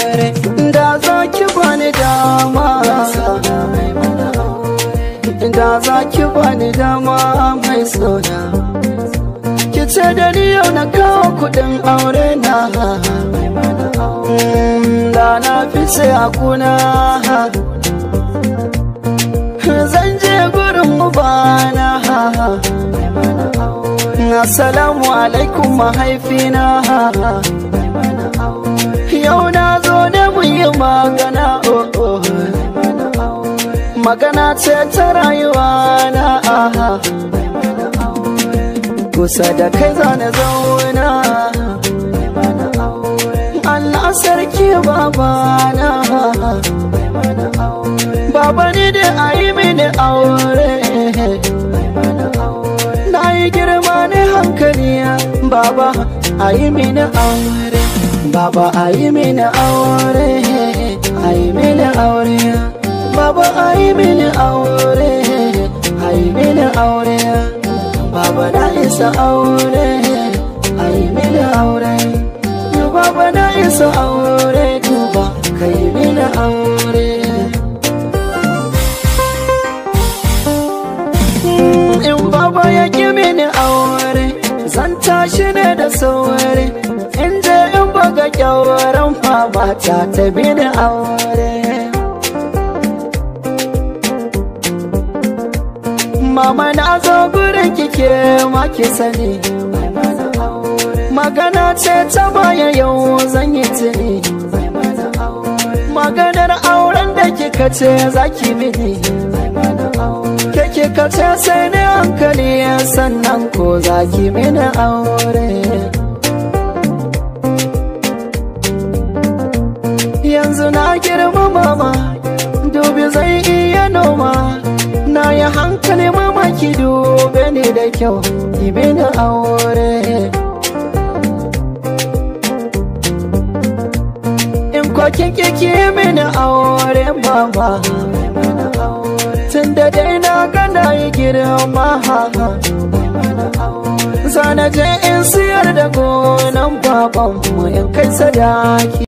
aure. Da za ki bani dama, da za ki bani dama mai sona, ki ce da ni yau na kawo kudin aure na. Da na fice a kuna, zan je gurin ubana. Assalamu alaikum mahaifina, yau na zo da mu yi magana. Magana ce ta rayuwa na, kusa da kai zane zauna. Allah sarki babana, baba ni da ayi mini aure. Na yi girma ne hankali, baba ayi mini aure. Baba ayi mini aure, ayi mini aure. Baba ayi mini aure, ayi mini aure. Baba na isa aure, ayi mini aure. Baba na isa aure, duba kai mini aure. In baba ya ki mini aure, zan tashi ne da sauri. In je in buga kyauran mama ta mini aure. Mama na zo gurin kike ma ki sani, magana ce ta baya yau zan yi tuni. Maganar auren da kika ce za ki mini, ke kika ce sai ni hankali, sannan ko za ki mini aure. Yanzu na girma mama, dubi zai iya noma. Na yi hankali mama, ki dube ni da kyau, ki mini aure. In kwakin kiki mini aure mama, tun da dai na gana yi girma. Zana je in siyar da gonan babanmu in kai sadaki.